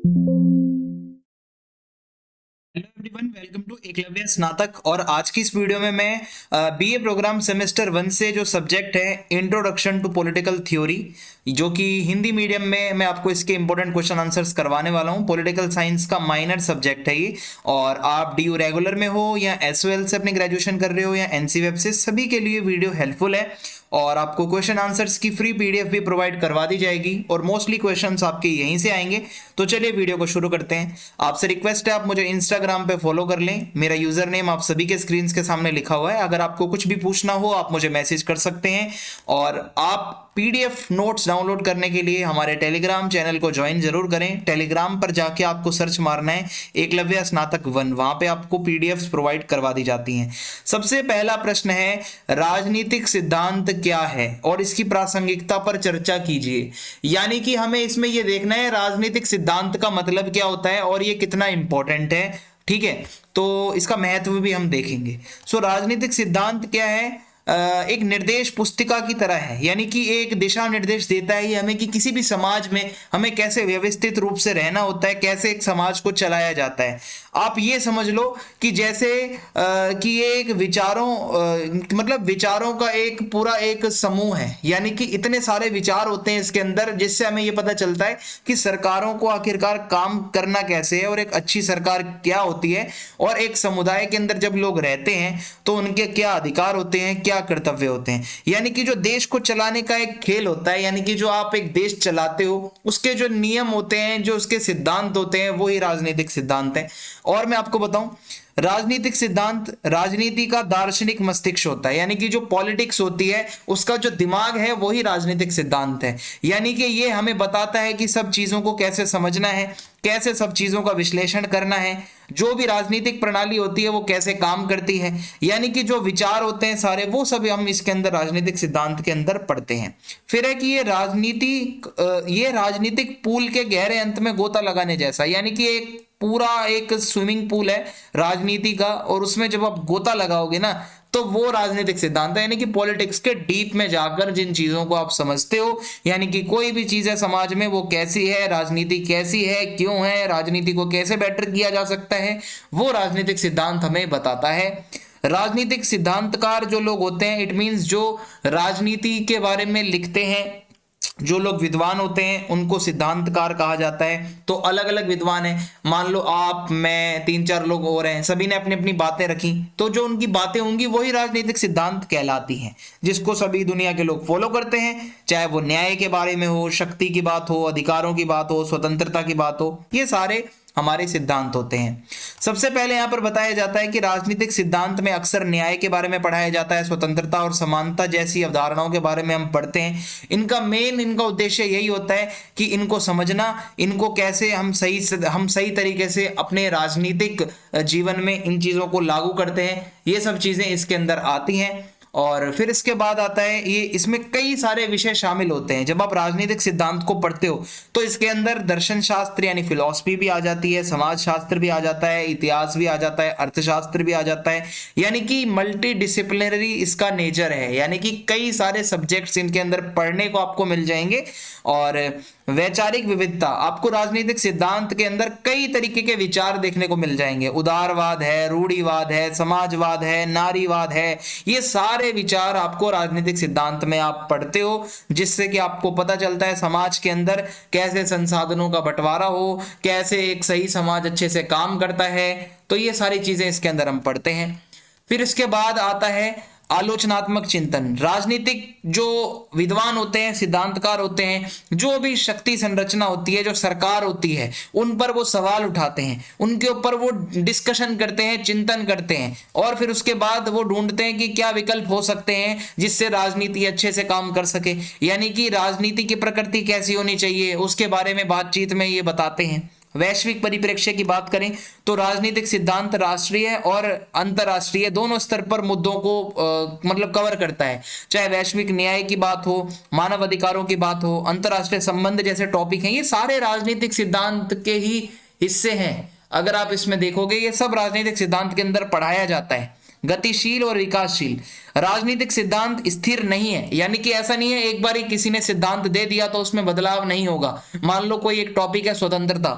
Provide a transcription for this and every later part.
Hello everyone, welcome to Eklavya Snatak. और आज की इस वीडियो में मैं बीए प्रोग्राम सेमेस्टर 1 से जो सब्जेक्ट है इंट्रोडक्शन टू पॉलिटिकल थ्योरी, जो कि हिंदी मीडियम में मैं आपको इसके इंपॉर्टेंट क्वेश्चन आंसर्स करवाने वाला हूँ। पॉलिटिकल साइंस का माइनर सब्जेक्ट है ये, और आप डीयू रेगुलर में हो या एसओएल से अपनी ग्रेजुएशन कर रहे हो या एनसी वेब से, सभी के लिए वीडियो हेल्पफुल है। और आपको क्वेश्चन आंसर्स की फ्री पीडीएफ भी प्रोवाइड करवा दी जाएगी और मोस्टली क्वेश्चंस आपके यहीं से आएंगे। तो चलिए वीडियो को शुरू करते हैं। आपसे रिक्वेस्ट है, आप मुझे इंस्टाग्राम पे फॉलो कर लें। मेरा यूजर नेम आप सभी के स्क्रीन के सामने लिखा हुआ है। अगर आपको कुछ भी पूछना हो आप मुझे मैसेज कर सकते हैं। और आप पीडीएफ नोट्स डाउनलोड करने के लिए हमारे टेलीग्राम चैनल को ज्वाइन जरूर करें। टेलीग्राम पर जाके आपको सर्च मारना है एकलव्य स्नातक 1, वहां पे आपको पीडीएफ्स प्रोवाइड करवा दी जाती हैं। सबसे पहला प्रश्न है, राजनीतिक सिद्धांत क्या है और इसकी प्रासंगिकता पर चर्चा कीजिए। यानी कि हमें इसमें यह देखना है राजनीतिक सिद्धांत का मतलब क्या होता है और यह कितना इंपॉर्टेंट है। ठीक है, तो इसका महत्व भी हम देखेंगे। राजनीतिक सिद्धांत क्या है? एक निर्देश पुस्तिका की तरह है, यानी कि एक दिशा निर्देश देता है ये हमें कि किसी भी समाज में हमें कैसे व्यवस्थित रूप से रहना होता है, कैसे एक समाज को चलाया जाता है। आप ये समझ लो कि जैसे कि ये एक मतलब विचारों का एक पूरा एक समूह है, यानी कि इतने सारे विचार होते हैं इसके अंदर, जिससे हमें ये पता चलता है कि सरकारों को आखिरकार काम करना कैसे है और एक अच्छी सरकार क्या होती है, और एक समुदाय के अंदर जब लोग रहते हैं तो उनके क्या अधिकार होते हैं, क्या कर्तव्य होते हैं। यानी कि जो देश को चलाने का एक खेल होता है, यानी कि जो आप एक देश चलाते हो उसके जो नियम होते हैं, जो उसके सिद्धांत होते हैं, वो ही राजनीतिक सिद्धांत है। और मैं आपको बताऊं, राजनीतिक सिद्धांत राजनीति का दार्शनिक मस्तिष्क होता है, यानी कि जो पॉलिटिक्स होती है उसका जो दिमाग है वही राजनीतिक सिद्धांत है। यानी कि ये हमें बताता है कि सब चीजों को कैसे समझना है, कैसे सब चीजों का विश्लेषण करना है, जो भी राजनीतिक प्रणाली होती है वो कैसे काम करती है। यानी कि जो विचार होते हैं सारे, वो सब हम इसके अंदर राजनीतिक सिद्धांत के अंदर पढ़ते हैं। फिर है कि ये राजनीतिक पूल के गहरे अंत में गोता लगाने जैसा, यानी कि एक पूरा एक स्विमिंग पूल है राजनीति का, और उसमें जब आप गोता लगाओगे ना तो वो राजनीतिक सिद्धांत है। यानी कि पॉलिटिक्स के डीप में जाकर जिन चीजों को आप समझते हो, यानी कि कोई भी चीज है समाज में वो कैसी है, राजनीति कैसी है, क्यों है, राजनीति को कैसे बेटर किया जा सकता है, वो राजनीतिक सिद्धांत हमें बताता है। राजनीतिक सिद्धांतकार जो लोग होते हैं, इट मींस जो राजनीति के बारे में लिखते हैं, जो लोग विद्वान होते हैं उनको सिद्धांतकार कहा जाता है। तो अलग अलग विद्वान हैं, मान लो आप, मैं, 3-4 लोग और हैं, सभी ने अपनी अपनी बातें रखी, तो जो उनकी बातें होंगी वही राजनीतिक सिद्धांत कहलाती हैं, जिसको सभी दुनिया के लोग फॉलो करते हैं। चाहे वो न्याय के बारे में हो, शक्ति की बात हो, अधिकारों की बात हो, स्वतंत्रता की बात हो, ये सारे हमारे सिद्धांत होते हैं। सबसे पहले यहां पर बताया जाता है कि राजनीतिक सिद्धांत में अक्सर न्याय के बारे में पढ़ाया जाता है, स्वतंत्रता और समानता जैसी अवधारणाओं के बारे में हम पढ़ते हैं। इनका उद्देश्य यही होता है कि इनको समझना, इनको कैसे हम सही तरीके से अपने राजनीतिक जीवन में इन चीजों को लागू करते हैं, ये सब चीजें इसके अंदर आती हैं। और फिर इसके बाद आता है, ये इसमें कई सारे विषय शामिल होते हैं। जब आप राजनीतिक सिद्धांत को पढ़ते हो तो इसके अंदर दर्शन शास्त्र यानी फिलॉसफी भी आ जाती है, समाज शास्त्र भी आ जाता है, इतिहास भी आ जाता है, अर्थशास्त्र भी आ जाता है। यानी कि मल्टी डिसिप्लिनरी इसका नेचर है, यानी कि कई सारे सब्जेक्ट्स इनके अंदर पढ़ने को आपको मिल जाएंगे। और वैचारिक विविधता, आपको राजनीतिक सिद्धांत के अंदर कई तरीके के विचार देखने को मिल जाएंगे। उदारवाद है, रूढ़िवाद है, समाजवाद है, नारीवाद है, ये सारे विचार आपको राजनीतिक सिद्धांत में आप पढ़ते हो, जिससे कि आपको पता चलता है समाज के अंदर कैसे संसाधनों का बंटवारा हो, कैसे एक सही समाज अच्छे से काम करता है। तो ये सारी चीजें इसके अंदर हम पढ़ते हैं। फिर इसके बाद आता है आलोचनात्मक चिंतन। राजनीतिक जो विद्वान होते हैं, सिद्धांतकार होते हैं, जो भी शक्ति संरचना होती है, जो सरकार होती है, उन पर वो सवाल उठाते हैं, उनके ऊपर वो डिस्कशन करते हैं, चिंतन करते हैं, और फिर उसके बाद वो ढूंढते हैं कि क्या विकल्प हो सकते हैं जिससे राजनीति अच्छे से काम कर सके। यानी कि राजनीति की प्रकृति कैसी होनी चाहिए उसके बारे में बातचीत में ये बताते हैं। वैश्विक परिप्रेक्ष्य की बात करें तो राजनीतिक सिद्धांत राष्ट्रीय और अंतरराष्ट्रीय दोनों स्तर पर मुद्दों को मतलब कवर करता है। चाहे वैश्विक न्याय की बात हो, मानव अधिकारों की बात हो, अंतरराष्ट्रीय संबंध जैसे टॉपिक हैं, ये सारे राजनीतिक सिद्धांत के ही हिस्से हैं। अगर आप इसमें देखोगे ये सब राजनीतिक सिद्धांत के अंदर पढ़ाया जाता है। गतिशील और विकासशील, राजनीतिक सिद्धांत स्थिर नहीं है, यानी कि ऐसा नहीं है एक बार ही किसी ने सिद्धांत दे दिया तो उसमें बदलाव नहीं होगा। मान लो कोई एक टॉपिक है स्वतंत्रता,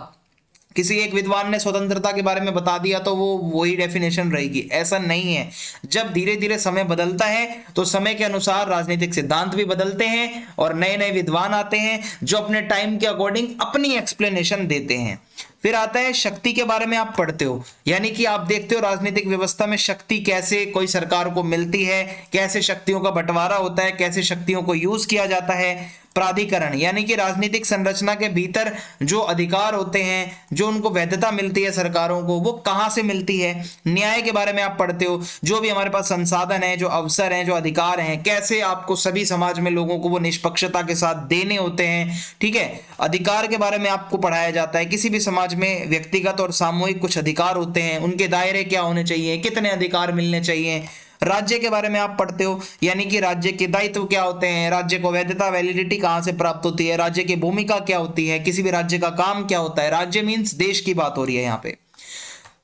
किसी एक विद्वान ने स्वतंत्रता के बारे में बता दिया तो वो वही डेफिनेशन रहेगी, ऐसा नहीं है। जब धीरे धीरे समय बदलता है तो समय के अनुसार राजनीतिक सिद्धांत भी बदलते हैं और नए नए विद्वान आते हैं जो अपने टाइम के अकॉर्डिंग अपनी एक्सप्लेनेशन देते हैं। फिर आता है शक्ति के बारे में आप पढ़ते हो, यानी कि आप देखते हो राजनीतिक व्यवस्था में शक्ति कैसे कोई सरकार को मिलती है, कैसे शक्तियों का बंटवारा होता है, कैसे शक्तियों को यूज किया जाता है। प्राधिकरण यानी कि राजनीतिक संरचना के भीतर जो अधिकार होते हैं, जो उनको वैधता मिलती है सरकारों को, वो कहां से मिलती है। न्याय के बारे में आप पढ़ते हो, जो भी हमारे पास संसाधन है, जो अवसर हैं, जो अधिकार हैं, कैसे आपको सभी समाज में लोगों को वो निष्पक्षता के साथ देने होते हैं। ठीक है, अधिकार के बारे में आपको पढ़ाया जाता है। किसी भी समाज में व्यक्तिगत और सामूहिक कुछ अधिकार होते हैं, उनके दायरे क्या होने चाहिए, कितने अधिकार मिलने चाहिए। राज्य के बारे में आप पढ़ते हो, यानी कि राज्य के दायित्व क्या होते हैं, राज्य को वैधता वैलिडिटी कहां से प्राप्त होती है, राज्य की भूमिका क्या होती है, किसी भी राज्य का काम क्या होता है। राज्य मीन्स देश की बात हो रही है यहाँ पे।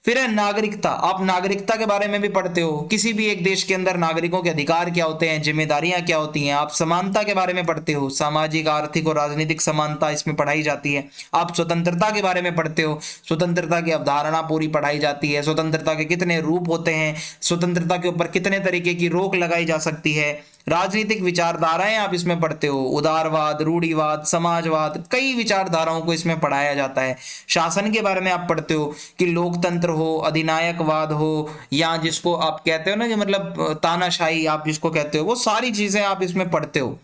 फिर है नागरिकता, आप नागरिकता के बारे में भी पढ़ते हो, किसी भी एक देश के अंदर नागरिकों के अधिकार क्या होते हैं, जिम्मेदारियां क्या होती हैं। आप समानता के बारे में पढ़ते हो, सामाजिक आर्थिक और राजनीतिक समानता इसमें पढ़ाई जाती है। आप स्वतंत्रता के बारे में पढ़ते हो, स्वतंत्रता की अवधारणा पूरी पढ़ाई जाती है। स्वतंत्रता के कितने रूप होते हैं, स्वतंत्रता के ऊपर कितने तरीके की रोक लगाई जा सकती है। राजनीतिक विचारधाराएं आप इसमें पढ़ते हो, उदारवाद, रूढ़िवाद, समाजवाद, कई विचारधाराओं को इसमें पढ़ाया जाता है। शासन के बारे में आप पढ़ते हो कि लोकतंत्र हो, अधिनायकवाद हो, या जिसको आप कहते हो ना कि मतलब तानाशाही आप जिसको कहते हो, वो सारी चीजें आप इसमें पढ़ते हो।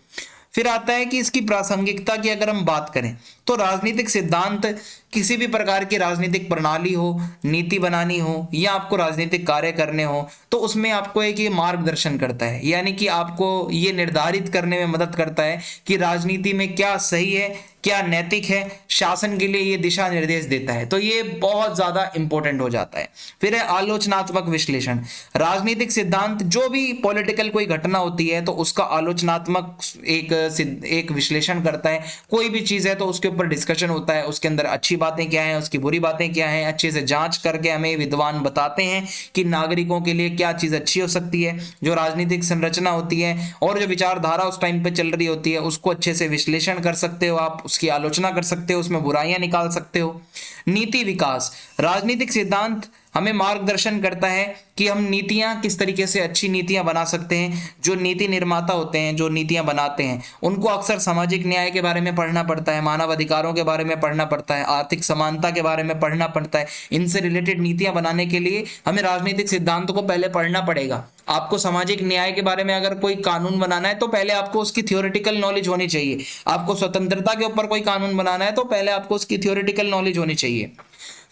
फिर आता है कि इसकी प्रासंगिकता की अगर हम बात करें तो राजनीतिक सिद्धांत किसी भी प्रकार की राजनीतिक प्रणाली हो, नीति बनानी हो या आपको राजनीतिक कार्य करने हो तो उसमें आपको एक ये मार्गदर्शन करता है, यानी कि आपको ये निर्धारित करने में मदद करता है कि राजनीति में क्या सही है, क्या नैतिक है, शासन के लिए ये दिशा निर्देश देता है। तो ये बहुत ज्यादा इंपॉर्टेंट हो जाता है। फिर है आलोचनात्मक विश्लेषण। राजनीतिक सिद्धांत जो भी पॉलिटिकल कोई घटना होती है तो उसका आलोचनात्मक एक विश्लेषण करता है। कोई भी चीज है तो उसके ऊपर डिस्कशन होता है, उसके अंदर अच्छी बातें क्या हैं, उसकी बुरी बातें क्या हैं, अच्छे से जांच करके हमें विद्वान बताते हैं कि नागरिकों के लिए क्या चीज अच्छी हो सकती है। जो राजनीतिक संरचना होती है और जो विचारधारा उस टाइम पे चल रही होती है उसको अच्छे से विश्लेषण कर सकते हो, आप उसकी आलोचना कर सकते हो, उसमें बुराइयां निकाल सकते हो। नीति विकास, राजनीतिक सिद्धांत हमें मार्गदर्शन करता है कि हम नीतियां किस तरीके से अच्छी नीतियां बना सकते हैं। जो नीति निर्माता होते हैं, जो नीतियां बनाते हैं, उनको अक्सर सामाजिक न्याय के बारे में पढ़ना पड़ता है, मानव अधिकारों के बारे में पढ़ना पड़ता है, आर्थिक समानता के बारे में पढ़ना पड़ता है। इनसे रिलेटेड नीतियां बनाने के लिए हमें राजनीतिक सिद्धांत को पहले पढ़ना पड़ेगा। आपको सामाजिक न्याय के बारे में अगर कोई कानून बनाना है तो पहले आपको उसकी थियोरेटिकल नॉलेज होनी चाहिए। आपको स्वतंत्रता के ऊपर कोई कानून बनाना है तो पहले आपको उसकी थियोरेटिकल नॉलेज होनी चाहिए।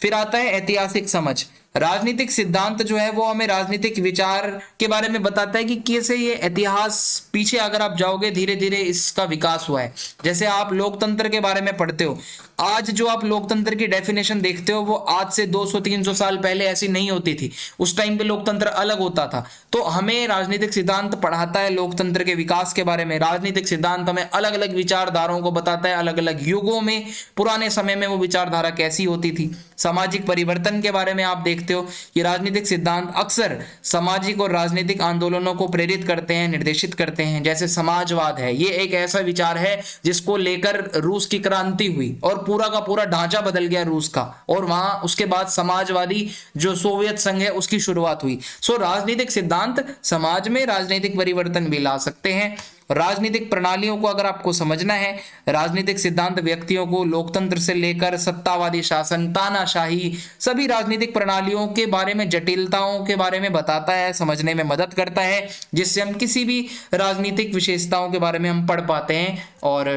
फिर आता है ऐतिहासिक समझ। राजनीतिक सिद्धांत जो है वो हमें राजनीतिक विचार के बारे में बताता है कि कैसे ये इतिहास पीछे अगर आप जाओगे धीरे धीरे इसका विकास हुआ है। जैसे आप लोकतंत्र के बारे में पढ़ते हो, आज जो आप लोकतंत्र की डेफिनेशन देखते हो वो आज से 200-300 साल पहले ऐसी नहीं होती थी। उस टाइम पे लोकतंत्र अलग होता था। तो हमें राजनीतिक सिद्धांत पढ़ाता है लोकतंत्र के विकास के बारे में। राजनीतिक सिद्धांत हमें अलग अलग विचारधाराओं को बताता है, अलग अलग युगों में, पुराने समय में वो विचारधारा कैसी होती थी। सामाजिक परिवर्तन के बारे में आप देखते हो कि राजनीतिक सिद्धांत अक्सर सामाजिक और राजनीतिक आंदोलनों को प्रेरित करते हैं, निर्देशित करते हैं। जैसे समाजवाद है, ये एक ऐसा विचार है जिसको लेकर रूस की क्रांति हुई और पूरा का पूरा ढांचा बदल गया रूस का, और वहां उसके बाद समाजवादी जो सोवियत संघ है उसकी शुरुआत हुई। सो राजनीतिक सिद्धांत समाज में राजनीतिक परिवर्तन भी ला सकते हैं। राजनीतिक प्रणालियों को अगर आपको समझना है, राजनीतिक सिद्धांत व्यक्तियों को लोकतंत्र से लेकर सत्तावादी शासन, तानाशाही, सभी राजनीतिक प्रणालियों के बारे में, जटिलताओं के बारे में बताता है, समझने में मदद करता है, जिससे हम किसी भी राजनीतिक विशेषताओं के बारे में हम पढ़ पाते हैं। और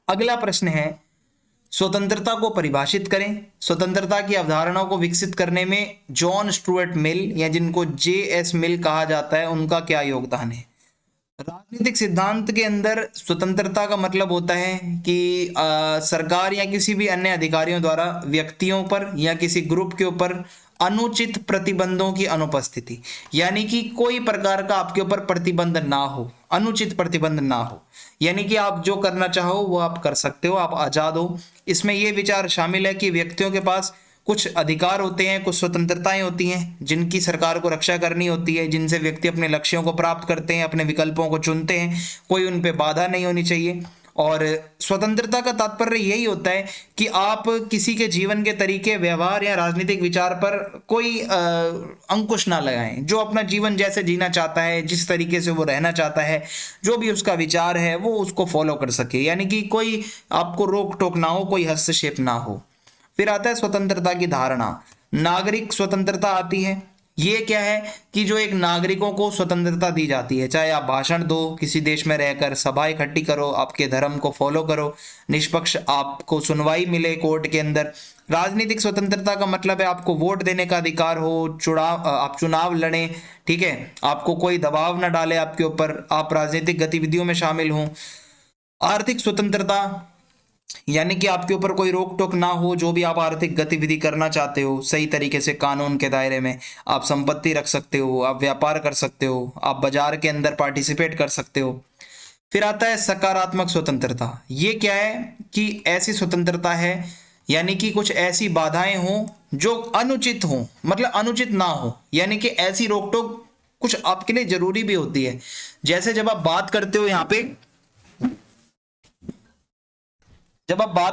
अगला प्रश्न है, स्वतंत्रता को परिभाषित करें। स्वतंत्रता की अवधारणाओं को विकसित करने में जॉन स्टुअर्ट मिल या जिनको जे.एस. मिल कहा जाता है, उनका क्या योगदान है। राजनीतिक सिद्धांत के अंदर स्वतंत्रता का मतलब होता है कि सरकार या किसी भी अन्य अधिकारियों द्वारा व्यक्तियों पर या किसी ग्रुप के ऊपर अनुचित प्रतिबंधों की अनुपस्थिति, यानी कि कोई प्रकार का आपके ऊपर प्रतिबंध ना हो, अनुचित प्रतिबंध ना हो, यानी कि आप जो करना चाहो वो आप कर सकते हो, आप आजाद हो। इसमें यह विचार शामिल है कि व्यक्तियों के पास कुछ अधिकार होते हैं, कुछ स्वतंत्रताएं होती हैं जिनकी सरकार को रक्षा करनी होती है, जिनसे व्यक्ति अपने लक्ष्यों को प्राप्त करते हैं, अपने विकल्पों को चुनते हैं, कोई उन पे बाधा नहीं होनी चाहिए। और स्वतंत्रता का तात्पर्य यही होता है कि आप किसी के जीवन के तरीके, व्यवहार या राजनीतिक विचार पर कोई अंकुश ना लगाएं। जो अपना जीवन जैसे जीना चाहता है, जिस तरीके से वो रहना चाहता है, जो भी उसका विचार है, वो उसको फॉलो कर सके, यानी कि कोई आपको रोक टोक ना हो, कोई हस्तक्षेप ना हो। फिर आता है स्वतंत्रता की धारणा। नागरिक स्वतंत्रता आती है। ये क्या है कि जो एक नागरिकों को स्वतंत्रता दी जाती है, चाहे आप भाषण दो, किसी देश में रहकर सभा इकट्ठी करो, आपके धर्म को फॉलो करो, निष्पक्ष आपको सुनवाई मिले कोर्ट के अंदर। राजनीतिक स्वतंत्रता का मतलब है आपको वोट देने का अधिकार हो, आप चुनाव लड़ें, ठीक है, आपको कोई दबाव ना डाले आपके ऊपर, आप राजनीतिक गतिविधियों में शामिल हों। आर्थिक स्वतंत्रता यानी कि आपके ऊपर कोई रोक टोक ना हो, जो भी आप आर्थिक गतिविधि करना चाहते हो सही तरीके से कानून के दायरे में, आप संपत्ति रख सकते हो, आप व्यापार कर सकते हो, आप बाजार के अंदर पार्टिसिपेट कर सकते हो। फिर आता है सकारात्मक स्वतंत्रता। ये क्या है कि ऐसी स्वतंत्रता है यानी कि कुछ ऐसी बाधाएं हो जो अनुचित हो, मतलब अनुचित ना हो, यानी कि ऐसी रोक टोक कुछ आपके लिए जरूरी भी होती है। जैसे जब आप बात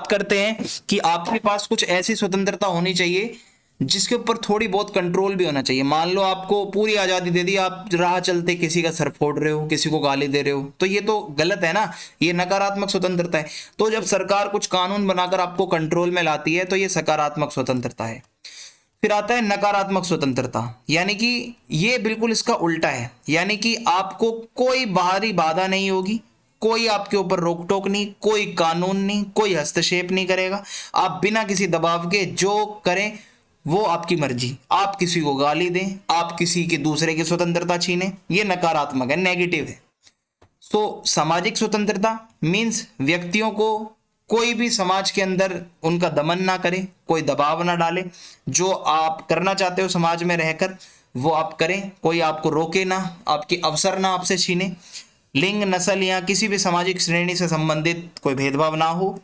करते हैं कि आपके पास कुछ ऐसी स्वतंत्रता होनी चाहिए जिसके ऊपर थोड़ी बहुत कंट्रोल भी होना चाहिए। मान लो आपको पूरी आजादी दे दी, आप राह चलते किसी का सर फोड़ रहे हो, किसी को गाली दे रहे हो, तो ये तो गलत है ना, ये नकारात्मक स्वतंत्रता है। तो जब सरकार कुछ कानून बनाकर आपको कंट्रोल में लाती है तो ये सकारात्मक स्वतंत्रता है। फिर आता है नकारात्मक स्वतंत्रता, यानी कि ये बिल्कुल इसका उल्टा है, यानी कि आपको कोई बाहरी बाधा नहीं होगी, कोई आपके ऊपर रोक टोक नहीं, कोई कानून नहीं, कोई हस्तक्षेप नहीं करेगा। आप बिना किसी दबाव के जो करें वो आपकी मर्जी। आप किसी को गाली दें, आप किसी के दूसरे की स्वतंत्रता छीनें, ये नकारात्मक है, नेगेटिव है। तो सामाजिक स्वतंत्रता मीन्स व्यक्तियों को कोई भी समाज के अंदर उनका दमन ना करे, कोई दबाव ना डाले, जो आप करना चाहते हो समाज में रहकर वो आप करें, कोई आपको रोके ना, आपके अवसर ना आपसे छीने। लिंग, नस्ल या किसी भी सामाजिक श्रेणी से संबंधित कोई भेदभाव ना हो।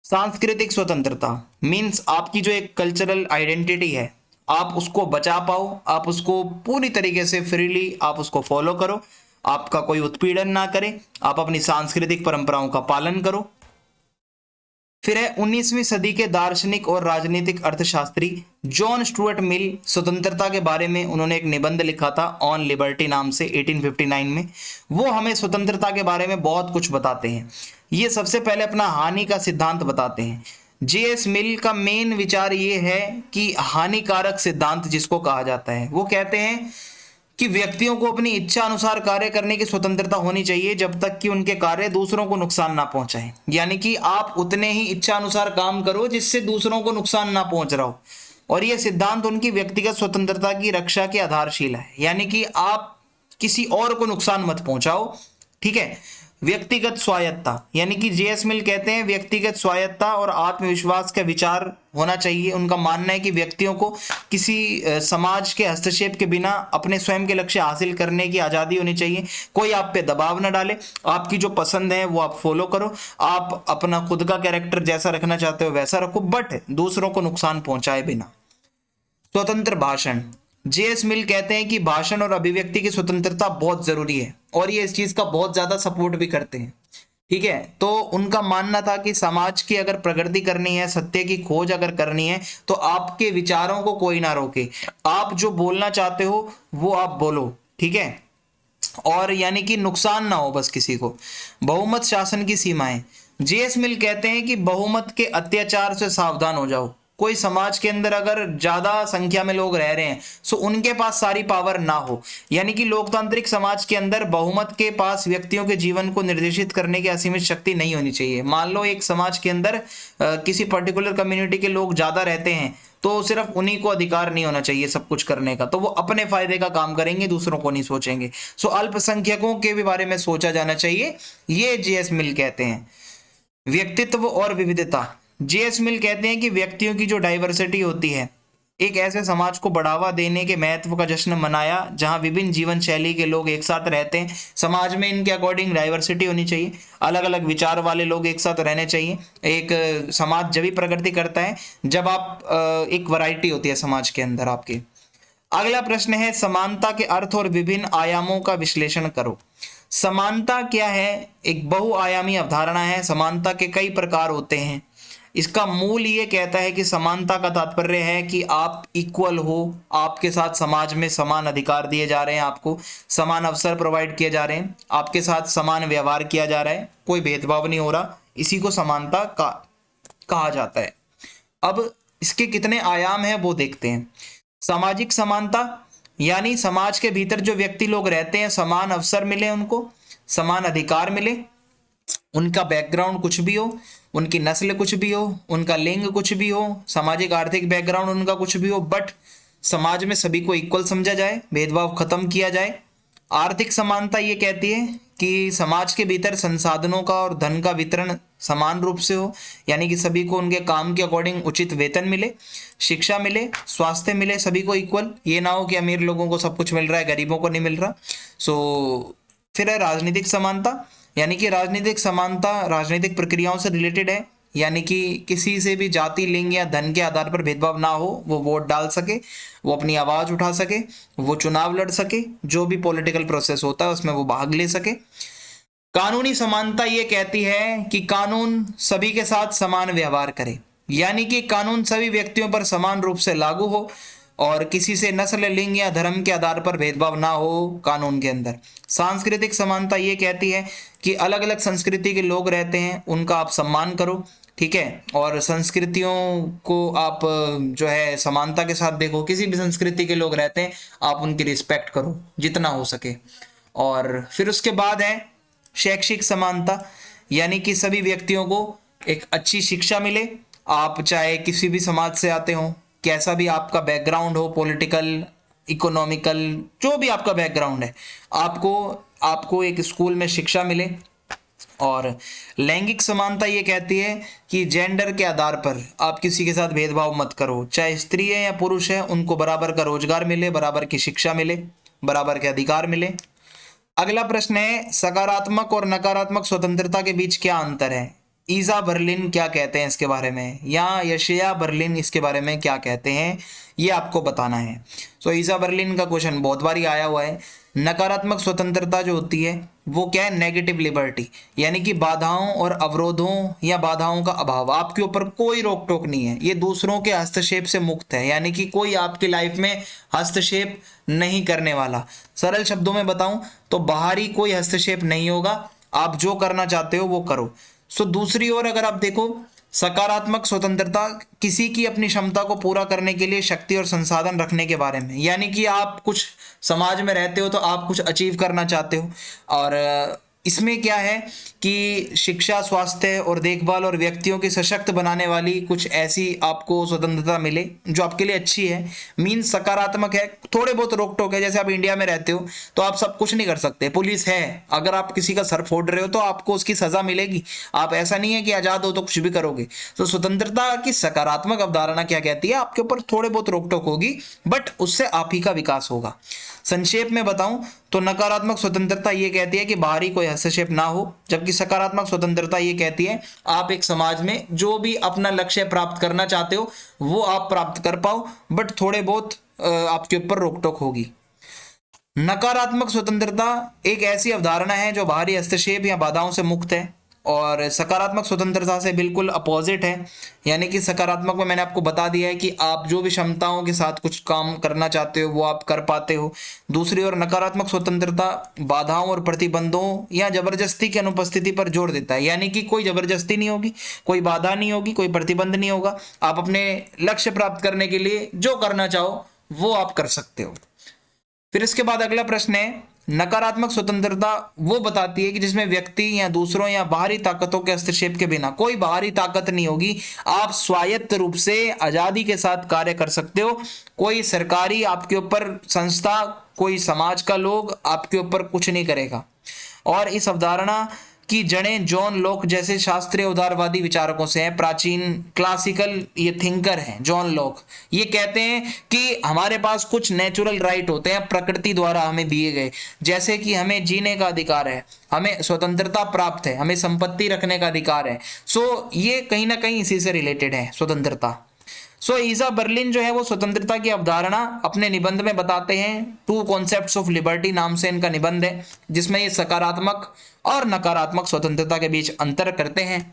सांस्कृतिक स्वतंत्रता मीन्स आपकी जो एक कल्चरल आइडेंटिटी है आप उसको बचा पाओ, आप उसको पूरी तरीके से फ्रीली आप उसको फॉलो करो, आपका कोई उत्पीड़न ना करे, आप अपनी सांस्कृतिक परंपराओं का पालन करो। फिर है 19वीं सदी के दार्शनिक और राजनीतिक अर्थशास्त्री जॉन स्टुअर्ट मिल। स्वतंत्रता के बारे में उन्होंने एक निबंध लिखा था ऑन लिबर्टी नाम से 1859 में। वो हमें स्वतंत्रता के बारे में बहुत कुछ बताते हैं। ये सबसे पहले अपना हानि का सिद्धांत बताते हैं। जेएस मिल का मेन विचार ये है कि हानिकारक सिद्धांत जिसको कहा जाता है, वो कहते हैं कि व्यक्तियों को अपनी इच्छा अनुसार कार्य करने की स्वतंत्रता होनी चाहिए जब तक कि उनके कार्य दूसरों को नुकसान ना पहुंचाए। यानी कि आप उतने ही इच्छा अनुसार काम करो जिससे दूसरों को नुकसान ना पहुंच रहा हो। और यह सिद्धांत उनकी व्यक्तिगत स्वतंत्रता की रक्षा की आधारशिला है, यानी कि आप किसी और को नुकसान मत पहुंचाओ, ठीक है। व्यक्तिगत स्वायत्ता, यानी कि जेएस मिल कहते हैं व्यक्तिगत स्वायत्ता और आत्मविश्वास का विचार होना चाहिए। उनका मानना है कि व्यक्तियों को किसी समाज के हस्तक्षेप के बिना अपने स्वयं के लक्ष्य हासिल करने की आजादी होनी चाहिए। कोई आप पे दबाव ना डाले, आपकी जो पसंद है वो आप फॉलो करो, आप अपना खुद का कैरेक्टर जैसा रखना चाहते हो वैसा रखो, बट दूसरों को नुकसान पहुंचाए बिना। स्वतंत्र भाषण, जेएस मिल कहते हैं कि भाषण और अभिव्यक्ति की स्वतंत्रता बहुत जरूरी है और ये इस चीज का बहुत ज्यादा सपोर्ट भी करते हैं, ठीक है। तो उनका मानना था कि समाज की अगर प्रगति करनी है, सत्य की खोज अगर करनी है, तो आपके विचारों को कोई ना रोके, आप जो बोलना चाहते हो वो आप बोलो, ठीक है, और यानी कि नुकसान ना हो बस किसी को। बहुमत शासन की सीमाएं, जेएस मिल कहते हैं कि बहुमत के अत्याचार से सावधान हो जाओ। कोई समाज के अंदर अगर ज्यादा संख्या में लोग रह रहे हैं तो उनके पास सारी पावर ना हो, यानी कि लोकतांत्रिक समाज के अंदर बहुमत के पास व्यक्तियों के जीवन को निर्देशित करने की असीमित शक्ति नहीं होनी चाहिए। मान लो एक समाज के अंदर किसी पर्टिकुलर कम्युनिटी के लोग ज्यादा रहते हैं तो सिर्फ उन्हीं को अधिकार नहीं होना चाहिए सब कुछ करने का, तो वो अपने फायदे का काम करेंगे, दूसरों को नहीं सोचेंगे। सो अल्पसंख्यकों के भी बारे में सोचा जाना चाहिए, ये जेएस मिल कहते हैं। व्यक्तित्व और विविधता, जेएस मिल कहते हैं कि व्यक्तियों की जो डाइवर्सिटी होती है, एक ऐसे समाज को बढ़ावा देने के महत्व का जश्न मनाया जहां विभिन्न जीवन शैली के लोग एक साथ रहते हैं। समाज में इनके अकॉर्डिंग डाइवर्सिटी होनी चाहिए, अलग अलग विचार वाले लोग एक साथ रहने चाहिए। एक समाज जब भी प्रगति करता है जब आप एक वैरायटी होती है समाज के अंदर आपके। अगला प्रश्न है समानता के अर्थ और विभिन्न आयामों का विश्लेषण करो। समानता क्या है? एक बहुआयामी अवधारणा है। समानता के कई प्रकार होते हैं। इसका मूल ये कहता है कि समानता का तात्पर्य है कि आप इक्वल हो, आपके साथ समाज में समान अधिकार दिए जा रहे हैं, आपको समान अवसर प्रोवाइड किए जा रहे हैं, आपके साथ समान व्यवहार किया जा रहा है, कोई भेदभाव नहीं हो रहा। इसी को समानता का कहा जाता है। अब इसके कितने आयाम हैं वो देखते हैं। सामाजिक समानता यानी समाज के भीतर जो व्यक्ति लोग रहते हैं समान अवसर मिले, उनको समान अधिकार मिले, उनका बैकग्राउंड कुछ भी हो, उनकी नस्ल कुछ भी हो, उनका लिंग कुछ भी हो, सामाजिक आर्थिक बैकग्राउंड उनका कुछ भी हो, बट समाज में सभी को इक्वल समझा जाए, भेदभाव खत्म किया जाए। आर्थिक समानता ये कहती है कि समाज के भीतर संसाधनों का और धन का वितरण समान रूप से हो, यानी कि सभी को उनके काम के अकॉर्डिंग उचित वेतन मिले, शिक्षा मिले, स्वास्थ्य मिले, सभी को इक्वल। ये ना हो कि अमीर लोगों को सब कुछ मिल रहा है, गरीबों को नहीं मिल रहा। फिर है राजनीतिक समानता, यानी कि राजनीतिक समानता राजनीतिक प्रक्रियाओं से रिलेटेड है, यानी कि किसी से भी जाति, लिंग या धन के आधार पर भेदभाव ना हो, वो वोट डाल सके, वो अपनी आवाज उठा सके, वो चुनाव लड़ सके, जो भी पॉलिटिकल प्रोसेस होता है उसमें वो भाग ले सके। कानूनी समानता ये कहती है कि कानून सभी के साथ समान व्यवहार करे, यानी कि कानून सभी व्यक्तियों पर समान रूप से लागू हो और किसी से नस्ल, लिंग या धर्म के आधार पर भेदभाव ना हो कानून के अंदर। सांस्कृतिक समानता ये कहती है कि अलग अलग संस्कृति के लोग रहते हैं, उनका आप सम्मान करो, ठीक है, और संस्कृतियों को आप जो है समानता के साथ देखो। किसी भी संस्कृति के लोग रहते हैं, आप उनकी रिस्पेक्ट करो जितना हो सके। और फिर उसके बाद है शैक्षिक समानता, यानी कि सभी व्यक्तियों को एक अच्छी शिक्षा मिले, आप चाहे किसी भी समाज से आते हो, कैसा भी आपका बैकग्राउंड हो, पॉलिटिकल, इकोनॉमिकल, जो भी आपका बैकग्राउंड है, आपको आपको एक स्कूल में शिक्षा मिले। और लैंगिक समानता ये कहती है कि जेंडर के आधार पर आप किसी के साथ भेदभाव मत करो, चाहे स्त्री है या पुरुष है, उनको बराबर का रोजगार मिले, बराबर की शिक्षा मिले, बराबर के अधिकार मिले। अगला प्रश्न है सकारात्मक और नकारात्मक स्वतंत्रता के बीच क्या अंतर है? ईजा बर्लिन क्या कहते हैं इसके बारे में, या यशया बर्लिन इसके बारे में क्या कहते हैं, ये आपको बताना है। ईजा बर्लिन का क्वेश्चन बहुत बारी आया हुआ है। नकारात्मक स्वतंत्रता जो होती है वो क्या है? नेगेटिव लिबर्टी, यानी कि बाधाओं और अवरोधों या बाधाओं का अभाव, आपके ऊपर कोई रोक टोक नहीं है, ये दूसरों के हस्तक्षेप से मुक्त है, यानी कि कोई आपकी लाइफ में हस्तक्षेप नहीं करने वाला। सरल शब्दों में बताऊं तो बाहरी कोई हस्तक्षेप नहीं होगा, आप जो करना चाहते हो वो करो। दूसरी ओर अगर आप देखो, सकारात्मक स्वतंत्रता किसी की अपनी क्षमता को पूरा करने के लिए शक्ति और संसाधन रखने के बारे में, यानी कि आप कुछ समाज में रहते हो तो आप कुछ अचीव करना चाहते हो, और इसमें क्या है कि शिक्षा, स्वास्थ्य और देखभाल और व्यक्तियों की सशक्त बनाने वाली कुछ ऐसी आपको स्वतंत्रता मिले जो आपके लिए अच्छी है। मीन्स सकारात्मक है, थोड़े बहुत रोक टोक है, जैसे आप इंडिया में रहते हो तो आप सब कुछ नहीं कर सकते, पुलिस है, अगर आप किसी का सर फोड़ रहे हो तो आपको उसकी सजा मिलेगी, आप ऐसा नहीं है कि आजाद हो तो कुछ भी करोगे। तो स्वतंत्रता की सकारात्मक अवधारणा क्या कहती है? आपके ऊपर थोड़े बहुत रोक टोक होगी, बट उससे आप ही का विकास होगा। संक्षेप में बताऊं तो नकारात्मक स्वतंत्रता ये कहती है कि बाहरी कोई हस्तक्षेप ना हो, जबकि सकारात्मक स्वतंत्रता ये कहती है आप एक समाज में जो भी अपना लक्ष्य प्राप्त करना चाहते हो वो आप प्राप्त कर पाओ, बट थोड़े बहुत आपके ऊपर रोक टोक होगी। नकारात्मक स्वतंत्रता एक ऐसी अवधारणा है जो बाहरी हस्तक्षेप या बाधाओं से मुक्त है, और सकारात्मक स्वतंत्रता से बिल्कुल अपोजिट है, यानी कि सकारात्मक में मैंने आपको बता दिया है कि आप जो भी क्षमताओं के साथ कुछ काम करना चाहते हो वो आप कर पाते हो। दूसरी ओर नकारात्मक स्वतंत्रता बाधाओं और प्रतिबंधों या जबरदस्ती की अनुपस्थिति पर जोर देता है, यानी कि कोई जबरदस्ती नहीं होगी, कोई बाधा नहीं होगी, कोई प्रतिबंध नहीं होगा, आप अपने लक्ष्य प्राप्त करने के लिए जो करना चाहो वो आप कर सकते हो। फिर इसके बाद अगला प्रश्न है, नकारात्मक स्वतंत्रता वो बताती है कि जिसमें व्यक्ति या दूसरों या बाहरी ताकतों के हस्तक्षेप के बिना, कोई बाहरी ताकत नहीं होगी, आप स्वायत्त रूप से आजादी के साथ कार्य कर सकते हो, कोई सरकारी आपके ऊपर संस्था, कोई समाज का लोग आपके ऊपर कुछ नहीं करेगा। और इस अवधारणा की जड़ें जॉन लॉक जैसे शास्त्रीय उदारवादी विचारकों से हैं, प्राचीन क्लासिकल ये थिंकर हैं जॉन लॉक। ये कहते हैं कि हमारे पास कुछ नेचुरल राइट होते हैं प्रकृति द्वारा हमें दिए गए, जैसे कि हमें जीने का अधिकार है, हमें स्वतंत्रता प्राप्त है, हमें संपत्ति रखने का अधिकार है। ये कहीं ना कहीं इसी से रिलेटेड है स्वतंत्रता। सो ईजा बर्लिन जो है वो स्वतंत्रता की अवधारणा अपने निबंध में बताते हैं। टू कॉन्सेप्ट्स ऑफ लिबर्टी नाम से इनका निबंध है, जिसमें ये सकारात्मक और नकारात्मक स्वतंत्रता के बीच अंतर करते हैं।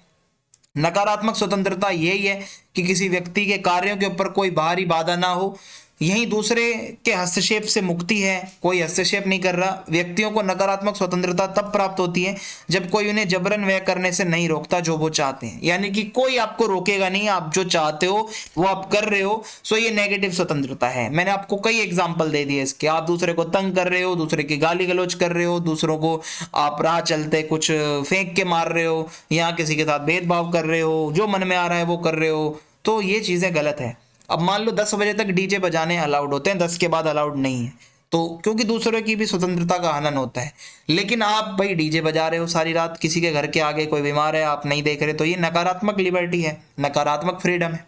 नकारात्मक स्वतंत्रता यही है कि किसी व्यक्ति के कार्यों के ऊपर कोई बाहरी बाधा ना हो, यही दूसरे के हस्तक्षेप से मुक्ति है, कोई हस्तक्षेप नहीं कर रहा। व्यक्तियों को नकारात्मक स्वतंत्रता तब प्राप्त होती है जब कोई उन्हें जबरन वह करने से नहीं रोकता जो वो चाहते हैं, यानी कि कोई आपको रोकेगा नहीं, आप जो चाहते हो वो आप कर रहे हो। सो ये नेगेटिव स्वतंत्रता है। मैंने आपको कई एग्जाम्पल दे दिए इसके। आप दूसरे को तंग कर रहे हो, दूसरे की गाली गलौज कर रहे हो, दूसरों को आप राह चलते कुछ फेंक के मार रहे हो, या किसी के साथ भेदभाव कर रहे हो, जो मन में आ रहा है वो कर रहे हो, तो ये चीजें गलत है। अब मान लो 10 बजे तक डीजे बजाने अलाउड होते हैं, 10 के बाद अलाउड नहीं है, तो क्योंकि दूसरों की भी स्वतंत्रता का हनन होता है। लेकिन आप भाई डीजे बजा रहे हो सारी रात, किसी के घर के आगे कोई बीमार है आप नहीं देख रहे, तो ये नकारात्मक लिबर्टी है, नकारात्मक फ्रीडम है।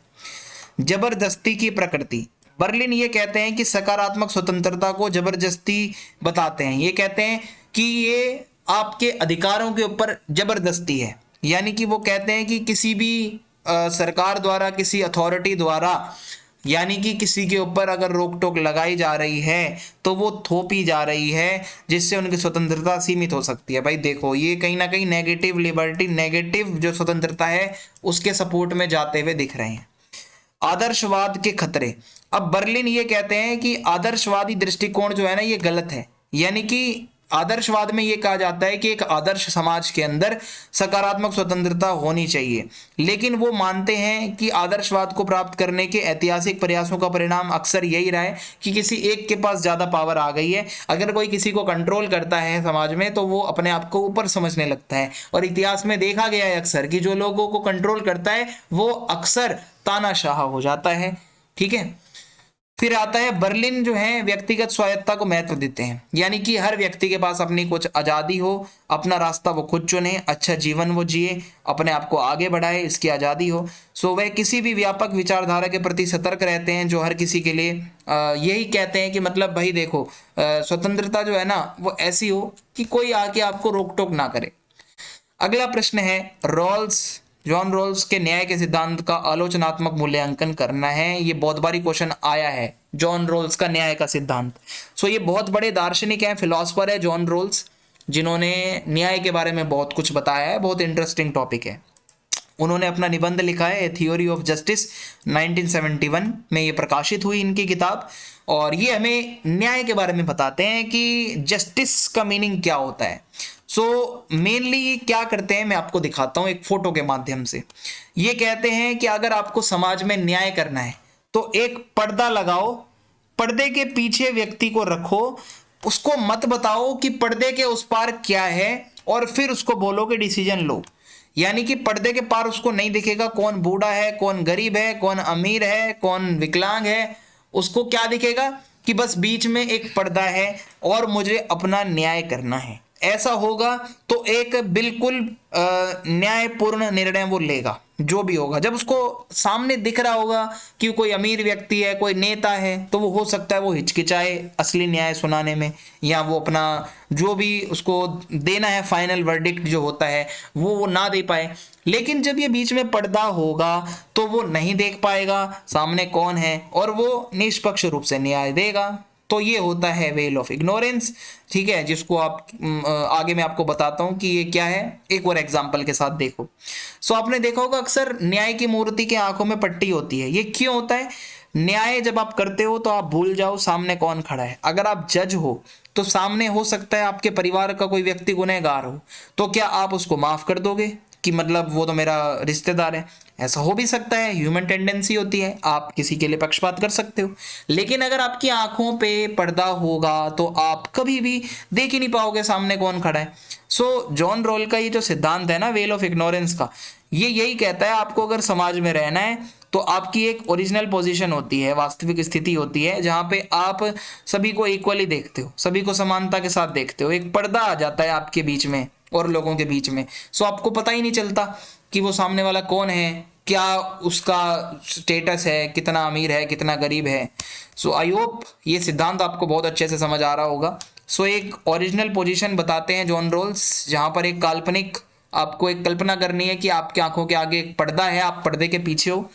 जबरदस्ती की प्रकृति, बर्लिन ये कहते हैं कि सकारात्मक स्वतंत्रता को जबरदस्ती बताते हैं। ये कहते हैं कि ये आपके अधिकारों के ऊपर जबरदस्ती है, यानी कि वो कहते हैं कि किसी भी सरकार द्वारा, किसी अथॉरिटी द्वारा, यानी कि किसी के ऊपर अगर रोक टोक लगाई जा रही है तो वो थोपी जा रही है, जिससे उनकी स्वतंत्रता सीमित हो सकती है। भाई देखो, ये कहीं ना कहीं नेगेटिव लिबर्टी, नेगेटिव जो स्वतंत्रता है उसके सपोर्ट में जाते हुए दिख रहे हैं। आदर्शवाद के खतरे, अब बर्लिन ये कहते हैं कि आदर्शवादी दृष्टिकोण जो है ना ये गलत है, यानी कि आदर्शवाद में ये कहा जाता है कि एक आदर्श समाज के अंदर सकारात्मक स्वतंत्रता होनी चाहिए, लेकिन वो मानते हैं कि आदर्शवाद को प्राप्त करने के ऐतिहासिक प्रयासों का परिणाम अक्सर यही रहा है कि किसी एक के पास ज्यादा पावर आ गई है। अगर कोई किसी को कंट्रोल करता है समाज में तो वो अपने आप को ऊपर समझने लगता है, और इतिहास में देखा गया है अक्सर कि जो लोगों को कंट्रोल करता है वो अक्सर तानाशाह हो जाता है। ठीक है, फिर आता है बर्लिन जो है व्यक्तिगत स्वायत्ता को महत्व देते हैं, यानी कि हर व्यक्ति के पास अपनी कुछ आज़ादी हो, अपना रास्ता वो खुद चुने, अच्छा जीवन वो जिए, अपने आप को आगे बढ़ाए, इसकी आज़ादी हो। सो वह किसी भी व्यापक विचारधारा के प्रति सतर्क रहते हैं जो हर किसी के लिए यही कहते हैं कि मतलब भाई देखो, स्वतंत्रता जो है ना वो ऐसी हो कि कोई आके आपको रोक टोक ना करे। अगला प्रश्न है जॉन रॉल्स के न्याय के सिद्धांत का आलोचनात्मक मूल्यांकन करना है। ये बहुत बारी क्वेश्चन आया है, जॉन रॉल्स का न्याय का सिद्धांत। सो ये बहुत बड़े दार्शनिक हैं, फिलोसफर है जॉन रॉल्स, जिन्होंने न्याय के बारे में बहुत कुछ बताया है, बहुत इंटरेस्टिंग टॉपिक है। उन्होंने अपना निबंध लिखा है थ्योरी ऑफ जस्टिस, 1971 में ये प्रकाशित हुई इनकी किताब, और ये हमें न्याय के बारे में बताते हैं कि जस्टिस का मीनिंग क्या होता है। सो मेनली ये क्या करते हैं मैं आपको दिखाता हूं एक फोटो के माध्यम से। ये कहते हैं कि अगर आपको समाज में न्याय करना है तो एक पर्दा लगाओ, पर्दे के पीछे व्यक्ति को रखो, उसको मत बताओ कि पर्दे के उस पार क्या है, और फिर उसको बोलो कि डिसीजन लो। यानी कि पर्दे के पार उसको नहीं दिखेगा कौन बूढ़ा है, कौन गरीब है, कौन अमीर है, कौन विकलांग है, उसको क्या दिखेगा कि बस बीच में एक पर्दा है और मुझे अपना न्याय करना है। ऐसा होगा तो एक बिल्कुल न्यायपूर्ण निर्णय वो लेगा, जो भी होगा। जब उसको सामने दिख रहा होगा कि कोई अमीर व्यक्ति है, कोई नेता है, तो वो हो सकता है वो हिचकिचाए असली न्याय सुनाने में, या वो अपना जो भी उसको देना है फाइनल वर्डिक्ट जो होता है वो ना दे पाए। लेकिन जब ये बीच में पर्दा होगा तो वो नहीं देख पाएगा सामने कौन है, और वो निष्पक्ष रूप से न्याय देगा। तो ये होता है वेल ऑफ इग्नोरेंस। ठीक है, जिसको आप आगे मैं आपको बताता हूं कि ये क्या है, एक और एग्जांपल के साथ देखो। सो आपने देखा होगा अक्सर न्याय की मूर्ति के आंखों में पट्टी होती है। ये क्यों होता है? न्याय जब आप करते हो तो आप भूल जाओ सामने कौन खड़ा है। अगर आप जज हो तो सामने हो सकता है आपके परिवार का कोई व्यक्ति गुनहगार हो, तो क्या आप उसको माफ कर दोगे कि मतलब वो तो मेरा रिश्तेदार है? ऐसा हो भी सकता है, ह्यूमन टेंडेंसी होती है, आप किसी के लिए पक्षपात कर सकते हो। लेकिन अगर आपकी आंखों पे पर्दा होगा तो आप कभी भी देख ही नहीं पाओगे सामने कौन खड़ा है। सो जॉन रॉल का ये जो सिद्धांत है ना वेल ऑफ इग्नोरेंस का, ये यही कहता है आपको अगर समाज में रहना है तो आपकी एक ओरिजिनल पोजीशन होती है, वास्तविक स्थिति होती है, जहां पे आप सभी को इक्वली देखते हो, सभी को समानता के साथ देखते हो। एक पर्दा आ जाता है आपके बीच में और लोगों के बीच में। सो आपको पता ही नहीं चलता कि वो सामने वाला कौन है, क्या उसका स्टेटस है, कितना अमीर है, कितना गरीब है। सो आई होप ये सिद्धांत आपको बहुत अच्छे से समझ आ रहा होगा। सो एक ओरिजिनल पोजीशन बताते हैं जॉन रॉल्स, जहां पर एक काल्पनिक आपको एक कल्पना करनी है कि आपकी आंखों के आगे एक पर्दा है, आप पर्दे के पीछे हो।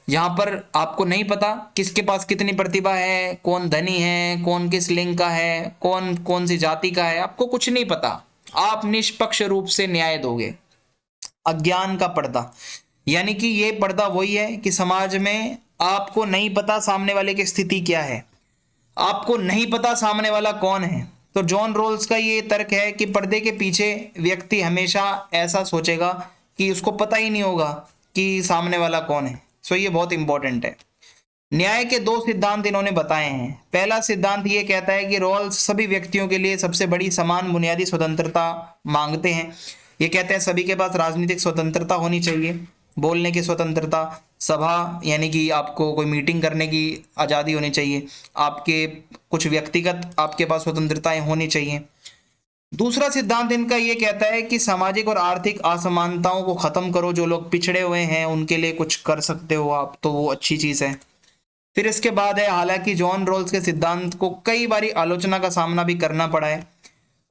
यहाँ पर आपको नहीं पता किसके पास कितनी प्रतिभा है, कौन धनी है, कौन किस लिंग का है, कौन कौन सी जाति का है, आपको कुछ नहीं पता। आप निष्पक्ष रूप से न्याय दोगे। अज्ञान का पर्दा, यानी कि ये पर्दा वही है कि समाज में आपको नहीं पता सामने वाले की स्थिति क्या है, आपको नहीं पता सामने वाला कौन है। तो जॉन रोल्स का ये तर्क है कि पर्दे के पीछे व्यक्ति हमेशा ऐसा सोचेगा कि उसको पता ही नहीं होगा कि सामने वाला कौन है। सो ये बहुत इंपॉर्टेंट है। न्याय के दो सिद्धांत इन्होंने बताए हैं। पहला सिद्धांत ये कहता है कि रोल्स सभी व्यक्तियों के लिए सबसे बड़ी समान बुनियादी स्वतंत्रता मांगते हैं। ये कहते हैं सभी के पास राजनीतिक स्वतंत्रता होनी चाहिए, बोलने की स्वतंत्रता, सभा यानी कि आपको कोई मीटिंग करने की आज़ादी होनी चाहिए, आपके कुछ व्यक्तिगत आपके पास स्वतंत्रताएं होनी चाहिए। दूसरा सिद्धांत इनका ये कहता है कि सामाजिक और आर्थिक असमानताओं को खत्म करो, जो लोग पिछड़े हुए हैं उनके लिए कुछ कर सकते हो आप, तो वो अच्छी चीज़ है। फिर इसके बाद है, हालांकि जॉन रोल्स के सिद्धांत को कई बारी आलोचना का सामना भी करना पड़ा है।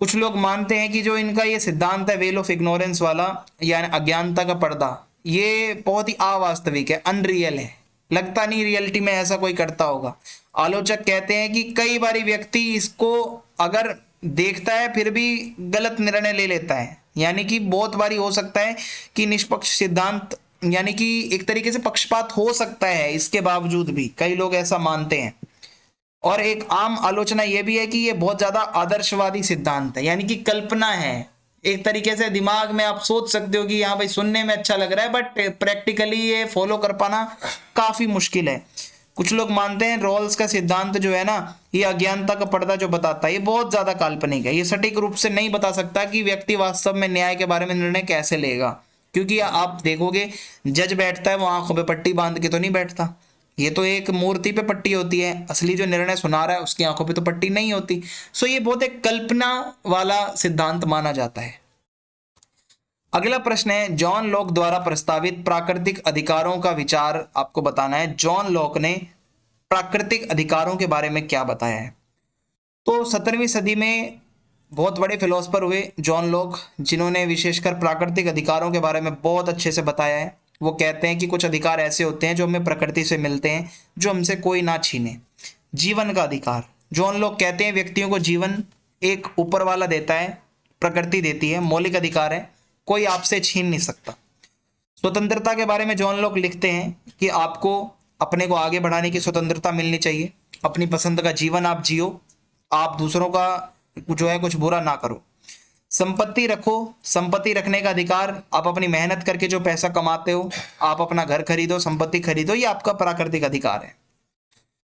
कुछ लोग मानते हैं कि जो इनका ये सिद्धांत है वेल ऑफ इग्नोरेंस वाला, यानी अज्ञानता का पर्दा, ये बहुत ही अवास्तविक है, अनरियल है, लगता नहीं रियलिटी में ऐसा कोई करता होगा। आलोचक कहते हैं कि कई बारी व्यक्ति इसको अगर देखता है फिर भी गलत निर्णय ले लेता है, यानी कि बहुत बारी हो सकता है कि निष्पक्ष सिद्धांत यानी कि एक तरीके से पक्षपात हो सकता है, इसके बावजूद भी कई लोग ऐसा मानते हैं। और एक आम आलोचना यह भी है कि ये बहुत ज्यादा आदर्शवादी सिद्धांत है, यानी कि कल्पना है, एक तरीके से दिमाग में आप सोच सकते हो कि हाँ भाई सुनने में अच्छा लग रहा है, बट प्रैक्टिकली ये फॉलो कर पाना काफी मुश्किल है। कुछ लोग मानते हैं रोल्स का सिद्धांत जो है ना, ये अज्ञानता का पर्दा जो बताता है, ये बहुत ज्यादा काल्पनिक है, ये सटीक रूप से नहीं बता सकता कि व्यक्ति वास्तव में न्याय के बारे में निर्णय कैसे लेगा। क्योंकि आप देखोगे जज बैठता है वो आंखों पे पट्टी बांध के तो नहीं बैठता, ये तो एक मूर्ति पे पट्टी होती है, असली जो निर्णय सुना रहा है उसकी आंखों पे तो पट्टी नहीं होती। सो ये बहुत एक कल्पना वाला सिद्धांत माना जाता है। अगला प्रश्न है, जॉन लॉक द्वारा प्रस्तावित प्राकृतिक अधिकारों का विचार आपको बताना है। जॉन लॉक ने प्राकृतिक अधिकारों के बारे में क्या बताया है? तो 17वीं सदी में बहुत बड़े फिलोसफर हुए जॉन लॉक, जिन्होंने विशेषकर प्राकृतिक अधिकारों के बारे में बहुत अच्छे से बताया है। वो कहते हैं कि कुछ अधिकार ऐसे होते हैं जो हमें प्रकृति से मिलते हैं, जो हमसे कोई ना छीने। जीवन का अधिकार, जॉन लॉक कहते हैं व्यक्तियों को जीवन एक ऊपर वाला देता है, प्रकृति देती है, मौलिक अधिकार है, कोई आपसे छीन नहीं सकता। स्वतंत्रता के बारे में जॉन लॉक लिखते हैं कि आपको अपने को आगे बढ़ाने की स्वतंत्रता मिलनी चाहिए, अपनी पसंद का जीवन आप जियो, आप दूसरों का जो है कुछ बुरा ना करो। संपत्ति रखो, संपत्ति रखने का अधिकार, आप अपनी मेहनत करके जो पैसा कमाते हो, आप अपना घर खरीदो, संपत्ति खरीदो, ये आपका प्राकृतिक अधिकार है।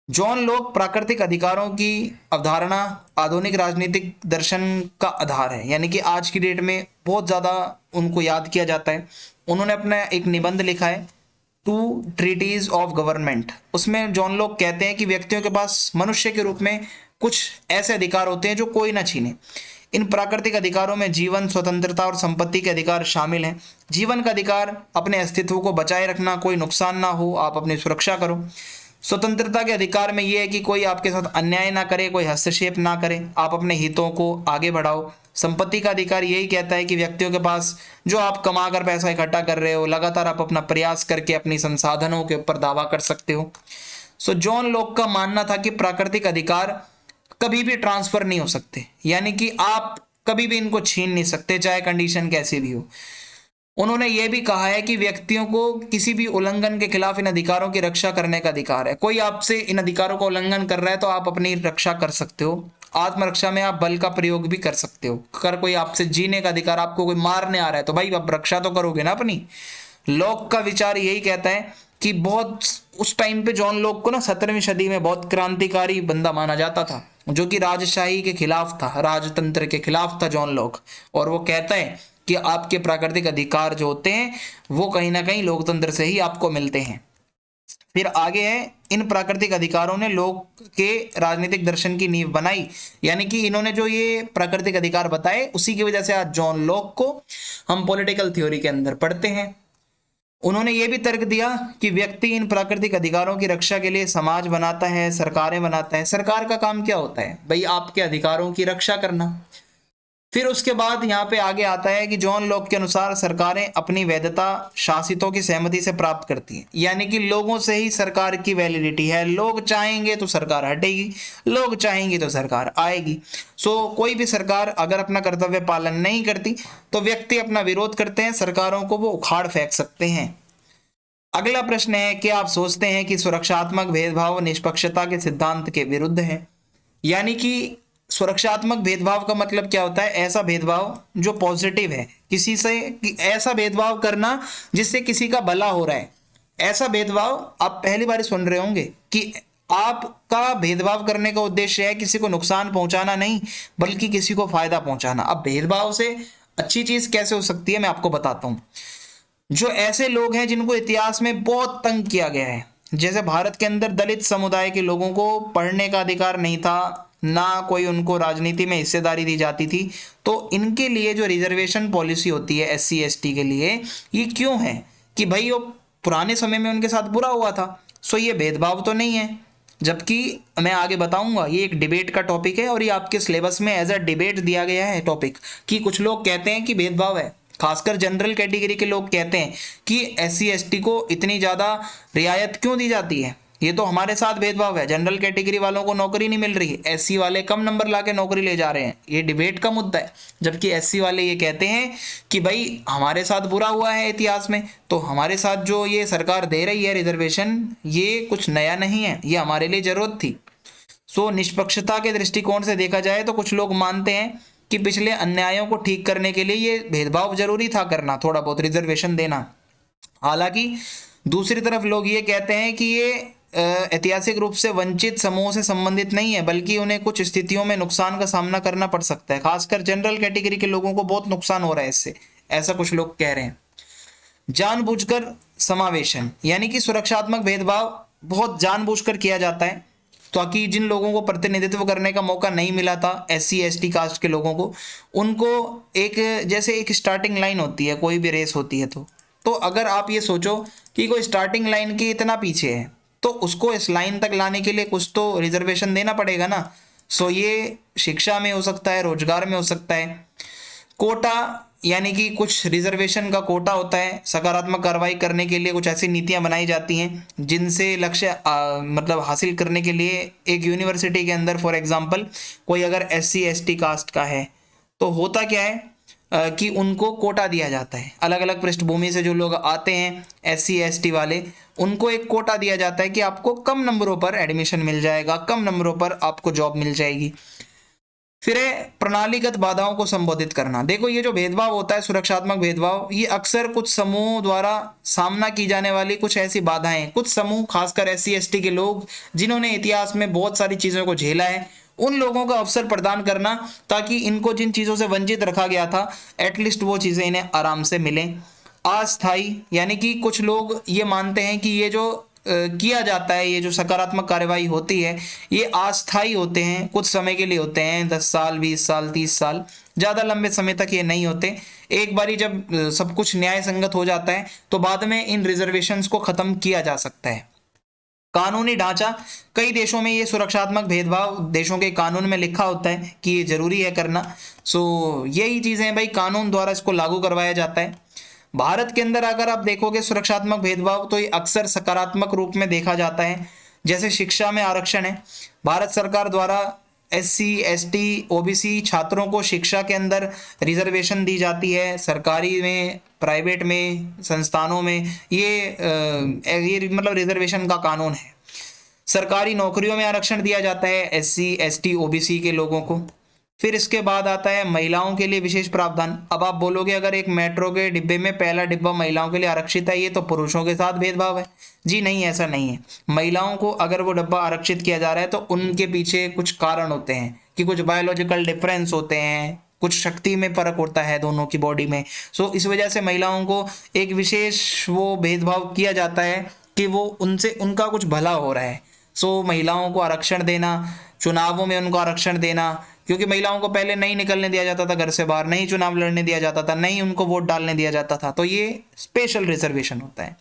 जॉन लॉक प्राकृतिक अधिकारों की अवधारणा आधुनिक राजनीतिक दर्शन का आधार है, यानी कि आज की डेट में बहुत ज्यादा उनको याद किया जाता है। उन्होंने अपना एक निबंध लिखा है, टू ट्रीटीज ऑफ गवर्नमेंट। उसमें जॉन लॉक कहते हैं कि व्यक्तियों के पास मनुष्य के रूप में कुछ ऐसे अधिकार होते हैं जो कोई ना छीने। इन प्राकृतिक अधिकारों में जीवन, स्वतंत्रता और संपत्ति के अधिकार शामिल हैं। जीवन का अधिकार, अपने अस्तित्व को बचाए रखना, कोई नुकसान ना हो, आप अपनी सुरक्षा करो। स्वतंत्रता के अधिकार में यह है कि कोई आपके साथ अन्याय ना करे, कोई हस्तक्षेप ना करे, आप अपने हितों को आगे बढ़ाओ। संपत्ति का अधिकार यही कहता है कि व्यक्तियों के पास जो आप कमा कर पैसा इकट्ठा कर रहे हो, लगातार आप अपना प्रयास करके अपनी संसाधनों के ऊपर दावा कर सकते हो। सो जॉन लॉक का मानना था कि प्राकृतिक अधिकार कभी भी ट्रांसफर नहीं हो सकते, यानी कि आप कभी भी इनको छीन नहीं सकते, चाहे कंडीशन कैसी भी हो। उन्होंने यह भी कहा है कि व्यक्तियों को किसी भी उल्लंघन के खिलाफ इन अधिकारों की रक्षा करने का अधिकार है। कोई आपसे इन अधिकारों का उल्लंघन कर रहा है तो आप अपनी रक्षा कर सकते हो। आत्मरक्षा में आप बल का प्रयोग भी कर सकते हो। अगर कोई आपसे जीने का अधिकार, आपको कोई मारने आ रहा है तो भाई आप रक्षा तो करोगे ना अपनी। लॉक का विचार यही कहता है कि बहुत उस टाइम पे जॉन लॉक को ना 17वीं सदी में बहुत क्रांतिकारी बंदा माना जाता था, जो कि राजशाही के खिलाफ था, राजतंत्र के खिलाफ था जॉन लॉक। और वो कहता है कि आपके प्राकृतिक अधिकार जो होते हैं वो कहीं ना कहीं लोकतंत्र से ही आपको मिलते हैं। फिर आगे है, इन प्राकृतिक अधिकारों ने लोग के राजनीतिक दर्शन की नींव बनाई, यानी कि इन्होंने जो ये प्राकृतिक अधिकार बताए उसी की वजह से आज जॉन लॉक को हम पॉलिटिकल थ्योरी के अंदर पढ़ते हैं। उन्होंने ये भी तर्क दिया कि व्यक्ति इन प्राकृतिक अधिकारों की रक्षा के लिए समाज बनाता है, सरकारें बनाता है। सरकार का काम क्या होता है भाई? आपके अधिकारों की रक्षा करना। फिर उसके बाद यहाँ पे आगे आता है कि जॉन लॉक के अनुसार सरकारें अपनी वैधता शासितों की सहमति से प्राप्त करती हैं, यानी कि लोगों से ही सरकार की वैलिडिटी है। लोग चाहेंगे तो सरकार हटेगी, लोग चाहेंगे तो सरकार आएगी। कोई भी सरकार अगर अपना कर्तव्य पालन नहीं करती तो व्यक्ति अपना विरोध करते हैं, सरकारों को वो उखाड़ फेंक सकते हैं। अगला प्रश्न है, क्या आप सोचते हैं कि सुरक्षात्मक भेदभाव निष्पक्षता के सिद्धांत के विरुद्ध है? यानी कि सुरक्षात्मक भेदभाव का मतलब क्या होता है? ऐसा भेदभाव जो पॉजिटिव है, किसी से ऐसा भेदभाव करना जिससे किसी का भला हो रहा है। ऐसा भेदभाव आप पहली बार सुन रहे होंगे कि आपका भेदभाव करने का उद्देश्य है किसी को नुकसान पहुंचाना नहीं, बल्कि किसी को फायदा पहुंचाना। अब भेदभाव से अच्छी चीज कैसे हो सकती है, मैं आपको बताता हूं। जो ऐसे लोग हैं जिनको इतिहास में बहुत तंग किया गया है, जैसे भारत के अंदर दलित समुदाय के लोगों को पढ़ने का अधिकार नहीं था, ना कोई उनको राजनीति में हिस्सेदारी दी जाती थी, तो इनके लिए जो रिजर्वेशन पॉलिसी होती है एससी एसटी के लिए, ये क्यों है कि भाई वो पुराने समय में उनके साथ बुरा हुआ था, ये भेदभाव तो नहीं है। जबकि मैं आगे बताऊंगा, ये एक डिबेट का टॉपिक है और ये आपके सिलेबस में एज अ डिबेट दिया गया है टॉपिक, कि कुछ लोग कहते हैं कि भेदभाव है, खासकर जनरल कैटेगरी के लोग कहते हैं कि एससी एसटी को इतनी ज्यादा रियायत क्यों दी जाती है, ये तो हमारे साथ भेदभाव है, जनरल कैटेगरी वालों को नौकरी नहीं मिल रही, एससी वाले कम नंबर लाके नौकरी ले जा रहे हैं, ये डिबेट का मुद्दा है। जबकि एससी वाले ये कहते हैं कि भाई हमारे साथ बुरा हुआ है इतिहास में, तो हमारे साथ जो ये सरकार दे रही है रिजर्वेशन, ये कुछ नया नहीं है, ये हमारे लिए जरूरत थी। निष्पक्षता के दृष्टिकोण से देखा जाए तो कुछ लोग मानते हैं कि पिछले अन्यायों को ठीक करने के लिए ये भेदभाव जरूरी था करना, थोड़ा बहुत रिजर्वेशन देना। हालांकि दूसरी तरफ लोग ये कहते हैं कि ये ऐतिहासिक रूप से वंचित समूहों से संबंधित नहीं है, बल्कि उन्हें कुछ स्थितियों में नुकसान का सामना करना पड़ सकता है, खासकर जनरल कैटेगरी के लोगों को बहुत नुकसान हो रहा है इससे, ऐसा कुछ लोग कह रहे हैं। जानबूझकर समावेशन, यानी कि सुरक्षात्मक भेदभाव बहुत जानबूझकर किया जाता है ताकि जिन लोगों को प्रतिनिधित्व करने का मौका नहीं मिला था, एससी एसटी कास्ट के लोगों को, उनको एक जैसे एक स्टार्टिंग लाइन होती है, कोई भी रेस होती है, तो अगर आप ये सोचो कि कोई स्टार्टिंग लाइन के इतना पीछे है, तो उसको इस लाइन तक लाने के लिए कुछ तो रिजर्वेशन देना पड़ेगा ना। ये शिक्षा में हो सकता है, रोजगार में हो सकता है। कोटा, यानी कि कुछ रिजर्वेशन का कोटा होता है, सकारात्मक कार्रवाई करने के लिए कुछ ऐसी नीतियां बनाई जाती हैं जिनसे लक्ष्य मतलब हासिल करने के लिए एक यूनिवर्सिटी के अंदर फॉर एग्जांपल कोई अगर एससी एसटी कास्ट का है, तो होता क्या है कि उनको कोटा दिया जाता है। अलग अलग पृष्ठभूमि से जो लोग आते हैं एससी एसटी वाले, उनको एक कोटा दिया जाता है कि आपको कम नंबरों पर एडमिशन मिल जाएगा, कम नंबरों पर आपको जॉब मिल जाएगी। फिर है प्रणालीगत बाधाओं को संबोधित करना। देखो, ये जो भेदभाव होता है, सुरक्षात्मक भेदभाव, ये अक्सर कुछ समूहों द्वारा सामना की जाने वाली कुछ ऐसी बाधाएं, कुछ समूह खासकर एससी एसटी के लोग जिन्होंने इतिहास में बहुत सारी चीजों को झेला है, उन लोगों को अवसर प्रदान करना ताकि इनको जिन चीजों से वंचित रखा गया था एटलीस्ट वो चीजें इन्हें आराम से मिलें। अस्थायी, यानी कि कुछ लोग ये मानते हैं कि ये जो किया जाता है, ये जो सकारात्मक कार्यवाही होती है, ये अस्थायी होते हैं, कुछ समय के लिए होते हैं, 10 साल 20 साल 30 साल, ज्यादा लंबे समय तक ये नहीं होते। एक बारी जब सब कुछ न्याय संगत हो जाता है तो बाद में इन रिजर्वेशंस को खत्म किया जा सकता है। कानूनी ढांचा, कई देशों में ये सुरक्षात्मक भेदभाव देशों के कानून में लिखा होता है कि ये जरूरी है करना। यही चीजें भाई कानून द्वारा इसको लागू करवाया जाता है। भारत के अंदर अगर आप देखोगे सुरक्षात्मक भेदभाव, तो ये अक्सर सकारात्मक रूप में देखा जाता है। जैसे शिक्षा में आरक्षण है, भारत सरकार द्वारा एससी एसटी ओबीसी छात्रों को शिक्षा के अंदर रिजर्वेशन दी जाती है, सरकारी में प्राइवेट में संस्थानों में ये मतलब रिजर्वेशन का कानून है। सरकारी नौकरियों में आरक्षण दिया जाता है एससी एसटी ओबीसी के लोगों को। फिर इसके बाद आता है महिलाओं के लिए विशेष प्रावधान। अब आप बोलोगे अगर एक मेट्रो के डिब्बे में पहला डिब्बा महिलाओं के लिए आरक्षित है, ये तो पुरुषों के साथ भेदभाव है। जी नहीं, ऐसा नहीं है। महिलाओं को अगर वो डब्बा आरक्षित किया जा रहा है तो उनके पीछे कुछ कारण होते हैं कि कुछ बायोलॉजिकल डिफरेंस होते हैं, कुछ शक्ति में फर्क होता है दोनों की बॉडी में। इस वजह से महिलाओं को एक विशेष वो भेदभाव किया जाता है कि वो उनसे उनका कुछ भला हो रहा है। महिलाओं को आरक्षण देना, चुनावों में उनको आरक्षण देना, क्योंकि महिलाओं को पहले नहीं निकलने दिया जाता था घर से बाहर, नहीं चुनाव लड़ने दिया जाता था, नहीं उनको वोट डालने दिया जाता था, तो ये स्पेशल रिजर्वेशन होता है।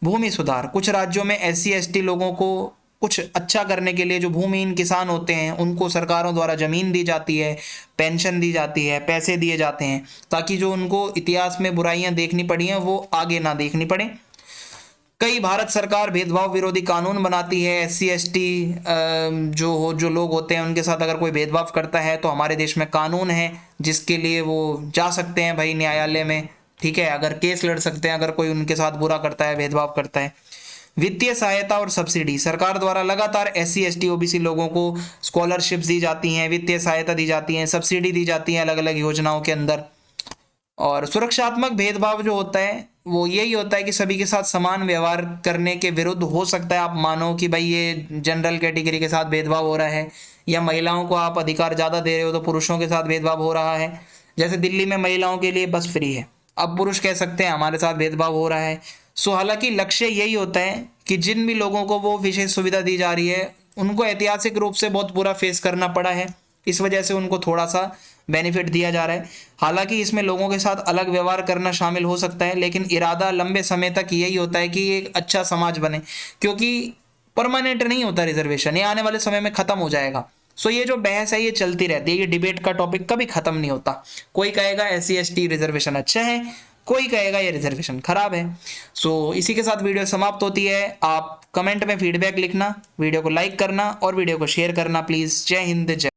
भूमि सुधार, कुछ राज्यों में एससी एसटी लोगों को कुछ अच्छा करने के लिए जो भूमिहीन किसान होते हैं उनको सरकारों द्वारा ज़मीन दी जाती है, पेंशन दी जाती है, पैसे दिए जाते हैं, ताकि जो उनको इतिहास में बुराइयां देखनी पड़ी हैं वो आगे ना देखनी पड़े। कई भारत सरकार भेदभाव विरोधी कानून बनाती है। SC ST जो लोग होते हैं उनके साथ अगर कोई भेदभाव करता है तो हमारे देश में कानून है जिसके लिए वो जा सकते हैं भाई न्यायालय में, ठीक है, अगर केस लड़ सकते हैं अगर कोई उनके साथ बुरा करता है, भेदभाव करता है। वित्तीय सहायता और सब्सिडी, सरकार द्वारा लगातार SC ST OBC लोगों को स्कॉलरशिप्स दी जाती हैं, वित्तीय सहायता दी जाती है, सब्सिडी दी जाती है अलग अलग योजनाओं के अंदर। और सुरक्षात्मक भेदभाव जो होता है वो यही होता है कि सभी के साथ समान व्यवहार करने के विरुद्ध हो सकता है। आप मानो कि भाई ये जनरल कैटेगरी के साथ भेदभाव हो रहा है, या महिलाओं को आप अधिकार ज़्यादा दे रहे हो तो पुरुषों के साथ भेदभाव हो रहा है। जैसे दिल्ली में महिलाओं के लिए बस फ्री है, अब पुरुष कह सकते हैं हमारे साथ भेदभाव हो रहा है। सो हालांकि लक्ष्य यही होता है कि जिन भी लोगों को वो विशेष सुविधा दी जा रही है उनको ऐतिहासिक रूप से बहुत बुरा फेस करना पड़ा है, इस वजह से उनको थोड़ा सा बेनिफिट दिया जा रहा है। हालांकि इसमें लोगों के साथ अलग व्यवहार करना शामिल हो सकता है, लेकिन इरादा लंबे समय तक यही होता है कि एक अच्छा समाज बने, क्योंकि परमानेंट नहीं होता रिजर्वेशन, ये आने वाले समय में खत्म हो जाएगा। सो ये जो बहस है ये चलती रहती है, ये डिबेट का टॉपिक कभी खत्म नहीं होता। कोई कहेगा SC ST रिजर्वेशन अच्छा है, कोई कहेगा ये रिजर्वेशन खराब है। सो इसी के साथ वीडियो समाप्त होती है। आप कमेंट में फीडबैक लिखना, वीडियो को लाइक करना और वीडियो को शेयर करना प्लीज। जय हिंद, जय